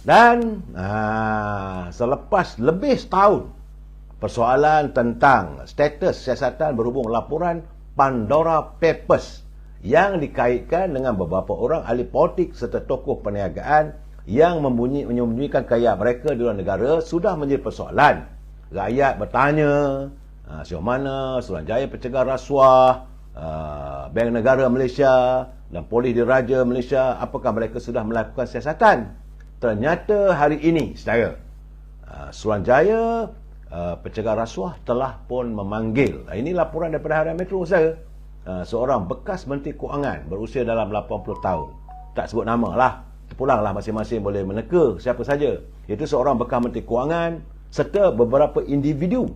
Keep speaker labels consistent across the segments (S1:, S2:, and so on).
S1: Dan selepas lebih setahun persoalan tentang status siasatan berhubung laporan Pandora Papers yang dikaitkan dengan beberapa orang ahli politik serta tokoh perniagaan yang menyembunyikan kekayaan mereka di luar negara sudah menjadi persoalan. Rakyat bertanya, sejauh mana Suruhanjaya Pencegah Rasuah, Bank Negara Malaysia dan Polis Diraja Malaysia, apakah mereka sudah melakukan siasatan? Ternyata hari ini, saudara, Suruhanjaya Pencegah Rasuah telah pun memanggil, ini laporan daripada Harian Metro, saudara, seorang bekas Menteri Kewangan berusia dalam 80 tahun. Tak sebut nama lah, terpulanglah masing-masing boleh meneka siapa saja. Iaitu seorang bekas Menteri Kewangan serta beberapa individu,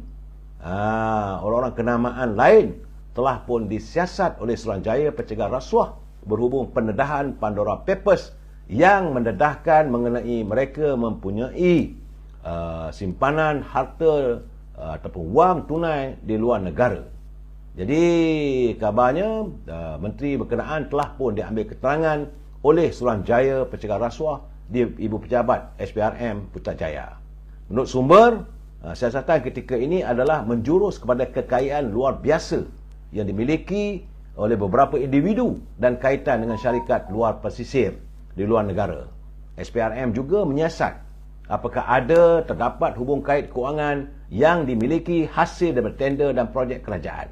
S1: orang-orang kenamaan lain telah pun disiasat oleh Suruhanjaya Pencegah Rasuah berhubung pendedahan Pandora Papers yang mendedahkan mengenai mereka mempunyai simpanan harta ataupun wang tunai di luar negara. Jadi kabarnya menteri berkenaan telah pun diambil keterangan oleh Suruhanjaya Pencegah Rasuah di Ibu Pejabat SPRM Putrajaya. Menurut sumber, siasatan ketika ini adalah menjurus kepada kekayaan luar biasa yang dimiliki oleh beberapa individu dan kaitan dengan syarikat luar pesisir di luar negara. SPRM juga menyiasat apakah terdapat hubung kait kewangan yang dimiliki hasil daripada tender dan projek kerajaan.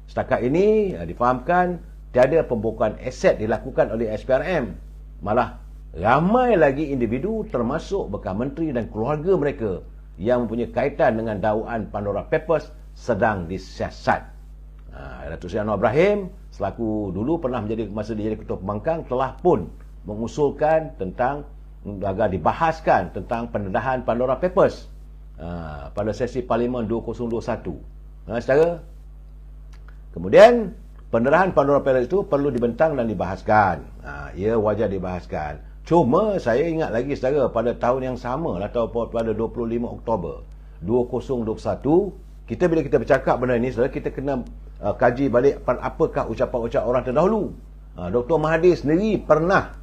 S1: Setakat ini difahamkan tiada pembukaan aset dilakukan oleh SPRM. Malah ramai lagi individu termasuk bekas menteri dan keluarga mereka yang mempunyai kaitan dengan dakwaan Pandora Papers sedang disiasat. Datuk Seri Anwar Ibrahim selaku dulu pernah masa dia jadi Ketua Pembangkang telah pun mengusulkan tentang agar dibahaskan tentang pendedahan Pandora Papers pada sesi Parlimen 2021. Saudara, kemudian pendedahan Pandora Papers itu perlu dibentang dan dibahaskan. Ia wajar dibahaskan. Cuma saya ingat lagi, saudara, pada tahun yang sama atau pada 25 Oktober 2021, bila kita bercakap benda ini, saudara, kita kena kaji balik apakah ucapan-ucapan orang terdahulu. Dr. Mahathir sendiri pernah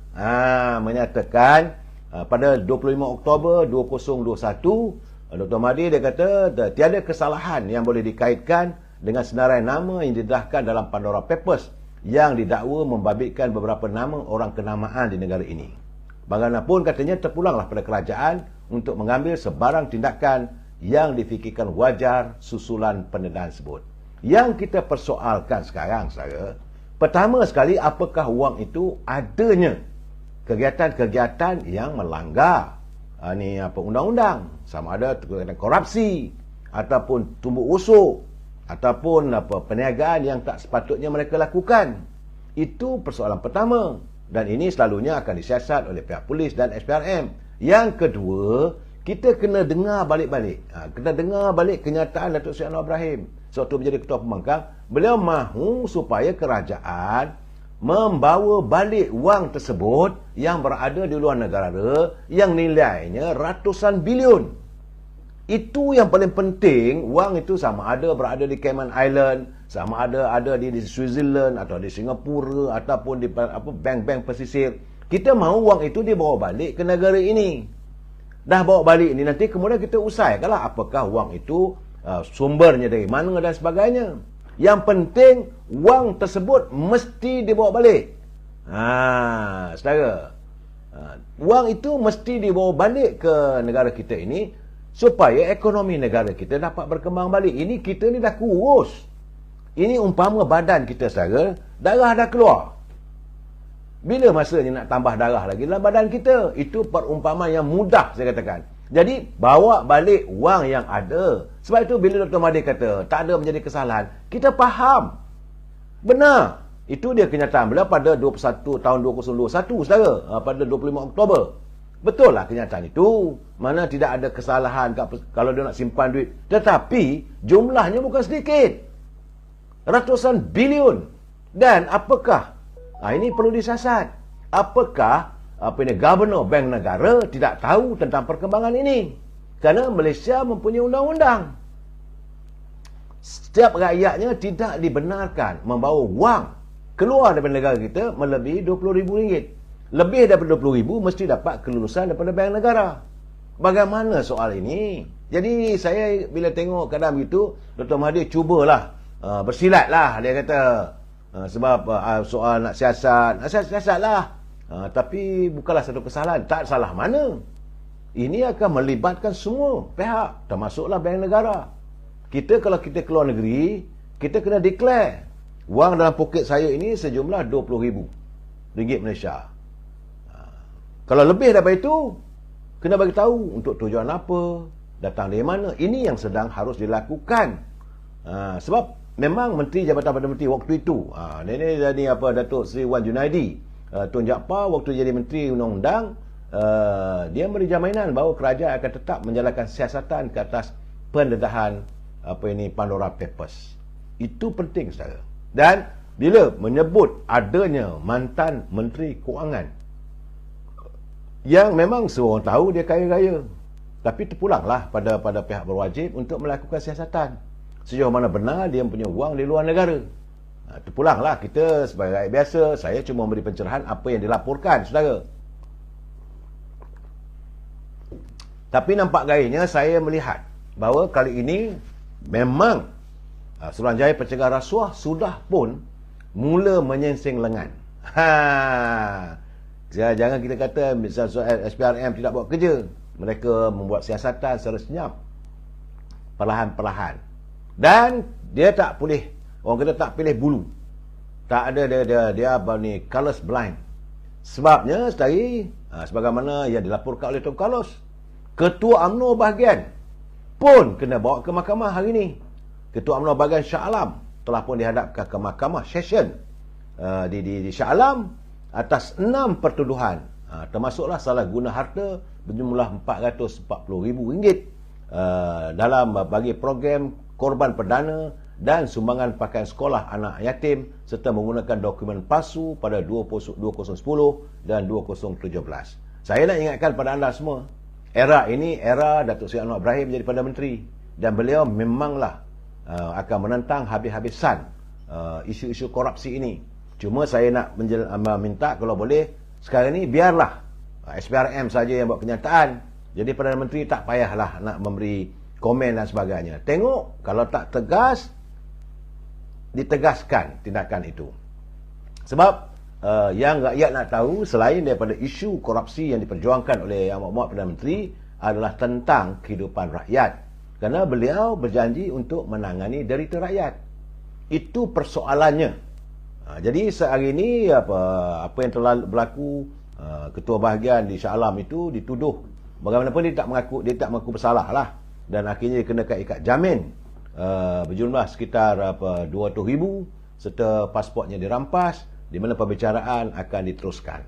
S1: menyatakan pada 25 Oktober 2021, Dr. Mahathir dia kata tiada kesalahan yang boleh dikaitkan dengan senarai nama yang didedahkan dalam Pandora Papers yang didakwa membabitkan beberapa nama orang kenamaan di negara ini. Bagaimanapun katanya terpulanglah pada kerajaan untuk mengambil sebarang tindakan yang difikirkan wajar susulan pendedahan tersebut. Yang kita persoalkan sekarang, saudara, pertama sekali, apakah wang itu adanya kegiatan-kegiatan yang melanggar undang-undang, sama ada kegiatan korupsi ataupun tumbuk usuk ataupun perniagaan yang tak sepatutnya mereka lakukan. Itu persoalan pertama, dan ini selalunya akan disiasat oleh pihak polis dan SPRM. Yang kedua, kita kena dengar balik-balik, kenyataan Datuk Seri Anwar Ibrahim sewaktu menjadi Ketua Pembangkang. Beliau mahu supaya kerajaan membawa balik wang tersebut yang berada di luar negara yang nilainya ratusan bilion. Itu yang paling penting. Wang itu sama ada berada di Cayman Island, sama ada di Switzerland atau di Singapura ataupun di bank-bank pesisir. Kita mahu wang itu dibawa balik ke negara ini. Dah bawa balik ini, nanti kemudian kita usaikanlah apakah wang itu sumbernya dari mana dan sebagainya. Yang penting wang tersebut mesti dibawa balik. Saudara, wang itu mesti dibawa balik ke negara kita ini supaya ekonomi negara kita dapat berkembang balik. Ini kita ni dah kurus. Ini umpama badan kita, saudara, darah dah keluar. Bila masanya nak tambah darah lagi dalam badan kita? Itu perumpamaan yang mudah, saya katakan. Jadi, bawa balik wang yang ada. Sebab itu bila Dr. Mahathir kata tak ada menjadi kesalahan, kita faham. Benar. Itu dia kenyataan beliau pada 21 tahun 2021, saudara. Pada 25 Oktober. Betul lah kenyataan itu. Mana tidak ada kesalahan kalau dia nak simpan duit. Tetapi, jumlahnya bukan sedikit. Ratusan bilion. Dan apakah? Ini perlu disiasat. Apakah Governor Bank Negara tidak tahu tentang perkembangan ini? Kerana Malaysia mempunyai undang-undang. Setiap rakyatnya tidak dibenarkan membawa wang keluar daripada negara kita melebihi RM20,000. Lebih daripada 20,000 mesti dapat kelulusan daripada Bank Negara. Bagaimana soal ini? Jadi saya bila tengok keadaan begitu, Dr. Mahathir cubalah bersilatlah, dia kata sebab soal nak siasat lah. Tapi bukanlah satu kesalahan. Tak salah mana. Ini akan melibatkan semua pihak, termasuklah Bank Negara. Kalau kita keluar negeri, kita kena declare wang dalam poket saya ini sejumlah RM20,000 Malaysia. Kalau lebih daripada itu, kena bagi tahu untuk tujuan apa, datang dari mana. Ini yang sedang harus dilakukan. Sebab memang Menteri Jabatan Perdana Menteri waktu itu, ini jadi Datuk Seri Wan Junaidi, Tun Jaafar waktu jadi Menteri Undang-Undang, dia beri jaminan bahawa kerajaan akan tetap menjalankan siasatan ke atas pendedahan Pandora Papers. Itu penting, saudara. Dan bila menyebut adanya mantan Menteri Kewangan yang memang semua orang tahu dia kaya-kaya, tapi terpulanglah pada pihak berwajib untuk melakukan siasatan. Sejauh mana benar dia punya wang di luar negara. Terpulanglah kita sebagai rakyat biasa. Saya cuma memberi pencerahan apa yang dilaporkan, saudara. Tapi nampak gayanya saya melihat bahawa kali ini memang Suruhanjaya Pencegah Rasuah sudah pun mula menyingsing lengan. Jangan kita kata misalnya SPRM tidak buat kerja. Mereka membuat siasatan secara senyap, perlahan-perlahan. Dan dia tak boleh, orang kata tak pilih bulu. Tak ada dia colours blind. Sebabnya sebagaimana yang dilaporkan oleh Tun Carlos, Ketua UMNO bahagian pun kena bawa ke mahkamah hari ini. Ketua UMNO bahagian Shah Alam telah pun dihadapkan ke mahkamah session di Shah Alam atas 6 pertuduhan, termasuklah salah guna harta berjumlah RM440,000 dalam bagi program korban perdana dan sumbangan pakaian sekolah anak yatim serta menggunakan dokumen palsu pada 2010 dan 2017. Saya nak ingatkan pada anda semua, era ini era Datuk Seri Anwar Ibrahim menjadi Perdana Menteri, dan beliau memanglah akan menentang habis-habisan isu-isu korupsi ini. Cuma saya nak minta kalau boleh sekarang ni biarlah SPRM saja yang buat kenyataan. Jadi Perdana Menteri tak payahlah nak memberi komen dan sebagainya. Tengok kalau tak tegas, ditegaskan tindakan itu. Sebab yang rakyat nak tahu selain daripada isu korupsi yang diperjuangkan oleh Yang Amat Perdana Menteri adalah tentang kehidupan rakyat. Kerana beliau berjanji untuk menangani derita rakyat. Itu persoalannya. Jadi sehari ini apa yang telah berlaku, ketua bahagian di Shah Alam itu dituduh bagaimanapun dia tak mengaku bersalah lah, dan akhirnya dikenakan ikat jamin berjumlah sekitar 200,000 serta pasportnya dirampas, di mana pembicaraan akan diteruskan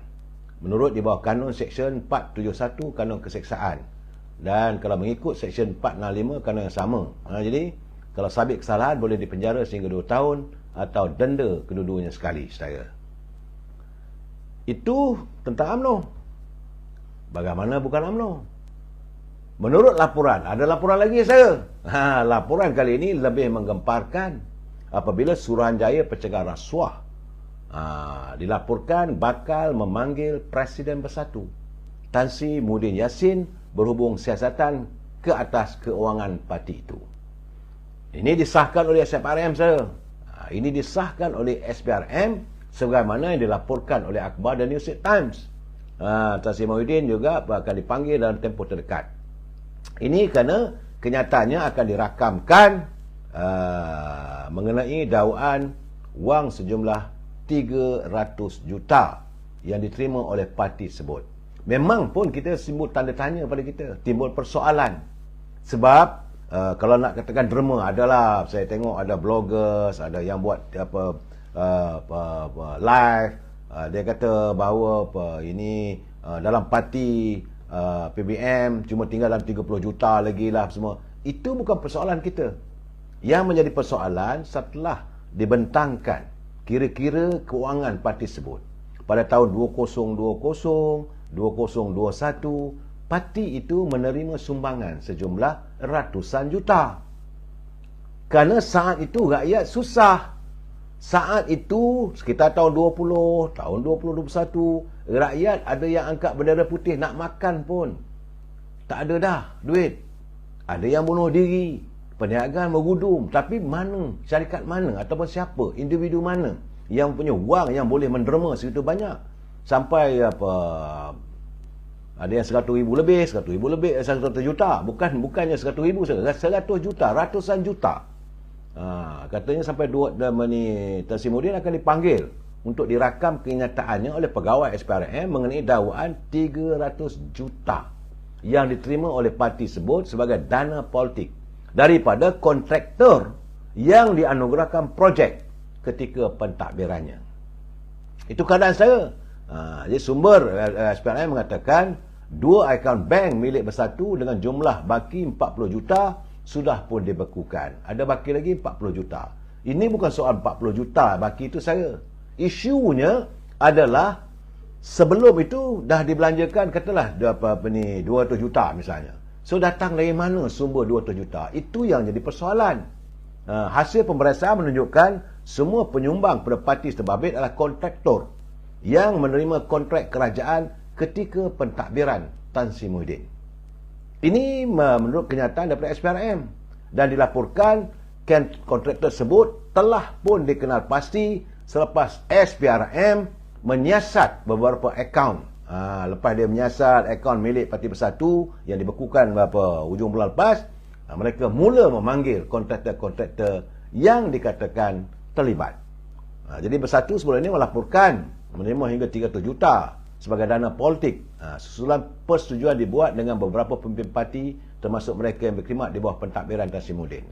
S1: menurut di bawah kanun Seksyen 471 Kanun Keseksaan, dan kalau mengikut Seksyen 465 kanun yang sama. Jadi kalau sabit kesalahan boleh dipenjara sehingga 2 tahun atau denda kedua-duanya sekali, saudara. Itu tentang UMNO. Bagaimana bukan UMNO? Menurut laporan, ada laporan lagi, saya. Laporan kali ini lebih menggemparkan apabila Suruhanjaya Pencegah Rasuah dilaporkan bakal memanggil Presiden Bersatu Tan Sri Muhyiddin Yassin berhubung siasatan ke atas keuangan parti itu. Ini disahkan oleh SPRM, saya. Ini disahkan oleh SPRM sebagaimana yang dilaporkan oleh Akhbar dan New York Times. Tan Sri Muhyiddin juga akan dipanggil dalam tempoh terdekat. Ini kerana kenyataannya akan dirakamkan mengenai dakwaan wang sejumlah 300 juta yang diterima oleh parti tersebut. Memang pun kita timbul tanda tanya pada kita, timbul persoalan. Sebab kalau nak katakan derma, adalah saya tengok ada bloggers, ada yang buat live, dia kata bahawa ini dalam parti PBM cuma tinggal dalam 30 juta lagi lah semua. Itu bukan persoalan kita. Yang menjadi persoalan setelah dibentangkan kira-kira keuangan parti tersebut pada tahun 2020, 2021, parti itu menerima sumbangan sejumlah ratusan juta. Kerana saat itu rakyat susah. Saat itu, sekitar tahun 20, tahun 2021, rakyat ada yang angkat bendera putih nak makan pun. Tak ada dah duit. Ada yang bunuh diri. Perniagaan bergudum. Tapi mana, syarikat mana ataupun siapa, individu mana yang punya wang yang boleh menderma segitu banyak? Sampai ada yang 100 ribu lebih, 100 juta. Bukannya 100 ribu, 100 juta, ratusan juta. Katanya sampai Tan Sri Muhyiddin akan dipanggil untuk dirakam kenyataannya oleh pegawai SPRM mengenai dakwaan 300 juta yang diterima oleh parti tersebut sebagai dana politik daripada kontraktor yang dianugerahkan projek ketika pentadbirannya. Itu keadaan saya. Jadi sumber SPRM mengatakan 2 akaun bank milik Bersatu dengan jumlah baki 40 juta sudah pun dibekukan. Ada baki lagi 40 juta. Ini bukan soal 40 juta baki itu saya. Isunya adalah sebelum itu dah dibelanjakan katalah 200 juta misalnya. So datang dari mana sumber 200 juta? Itu yang jadi persoalan. Hasil pemeriksaan menunjukkan semua penyumbang pada parti terbabit adalah kontraktor yang menerima kontrak kerajaan ketika pentadbiran Tan Sri Muhyiddin. Ini menurut kenyataan daripada SPRM dan dilaporkan kontraktor tersebut telah pun dikenal pasti selepas SPRM menyiasat beberapa akaun. Lepas dia menyiasat akaun milik Parti Bersatu yang dibekukan hujung bulan lepas, mereka mula memanggil kontraktor-kontraktor yang dikatakan terlibat. Jadi Bersatu sebelum ini melaporkan menerima hingga 300 juta sebagai dana politik. Susulan persetujuan dibuat dengan beberapa pemimpin parti termasuk mereka yang berkhidmat di bawah pentadbiran Tan Sri Muhyiddin.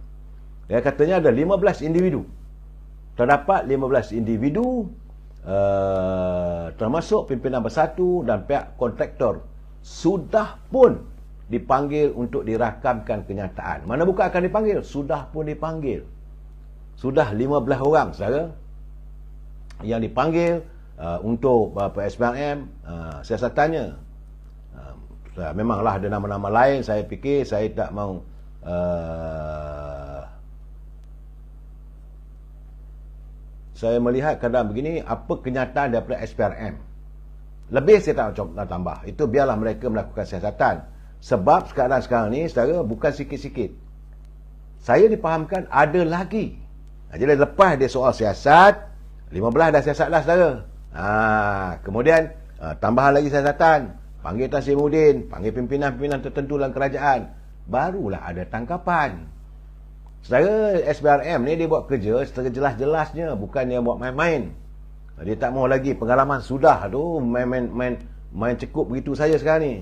S1: Dia katanya ada 15 individu. Terdapat 15 individu termasuk pimpinan Bersatu dan pihak kontraktor sudah pun dipanggil untuk dirakamkan kenyataan. Mana bukan akan dipanggil? Sudah pun dipanggil. Sudah 15 orang saudara yang dipanggil untuk SPRM. Saya tanya, memanglah ada nama-nama lain. Saya fikir saya tak mau saya melihat keadaan begini, apa kenyataan daripada SPRM. Lebih saya tak nak tambah. Itu biarlah mereka melakukan siasatan. Sebab sekarang ni saudara bukan sikit-sikit. Saya dipahamkan ada lagi. Jadi lepas dia soal siasat, 15 dah siasat dah saudara. Kemudian tambahan lagi siasatan, panggil Tan Sri Muhyiddin, panggil pimpinan-pimpinan tertentu dalam kerajaan, barulah ada tangkapan. Saudara, SPRM ni dia buat kerja secara jelas-jelasnya, bukan dia buat main-main. Dia tak mau lagi, pengalaman sudah tu main cekup begitu saja sekarang ni.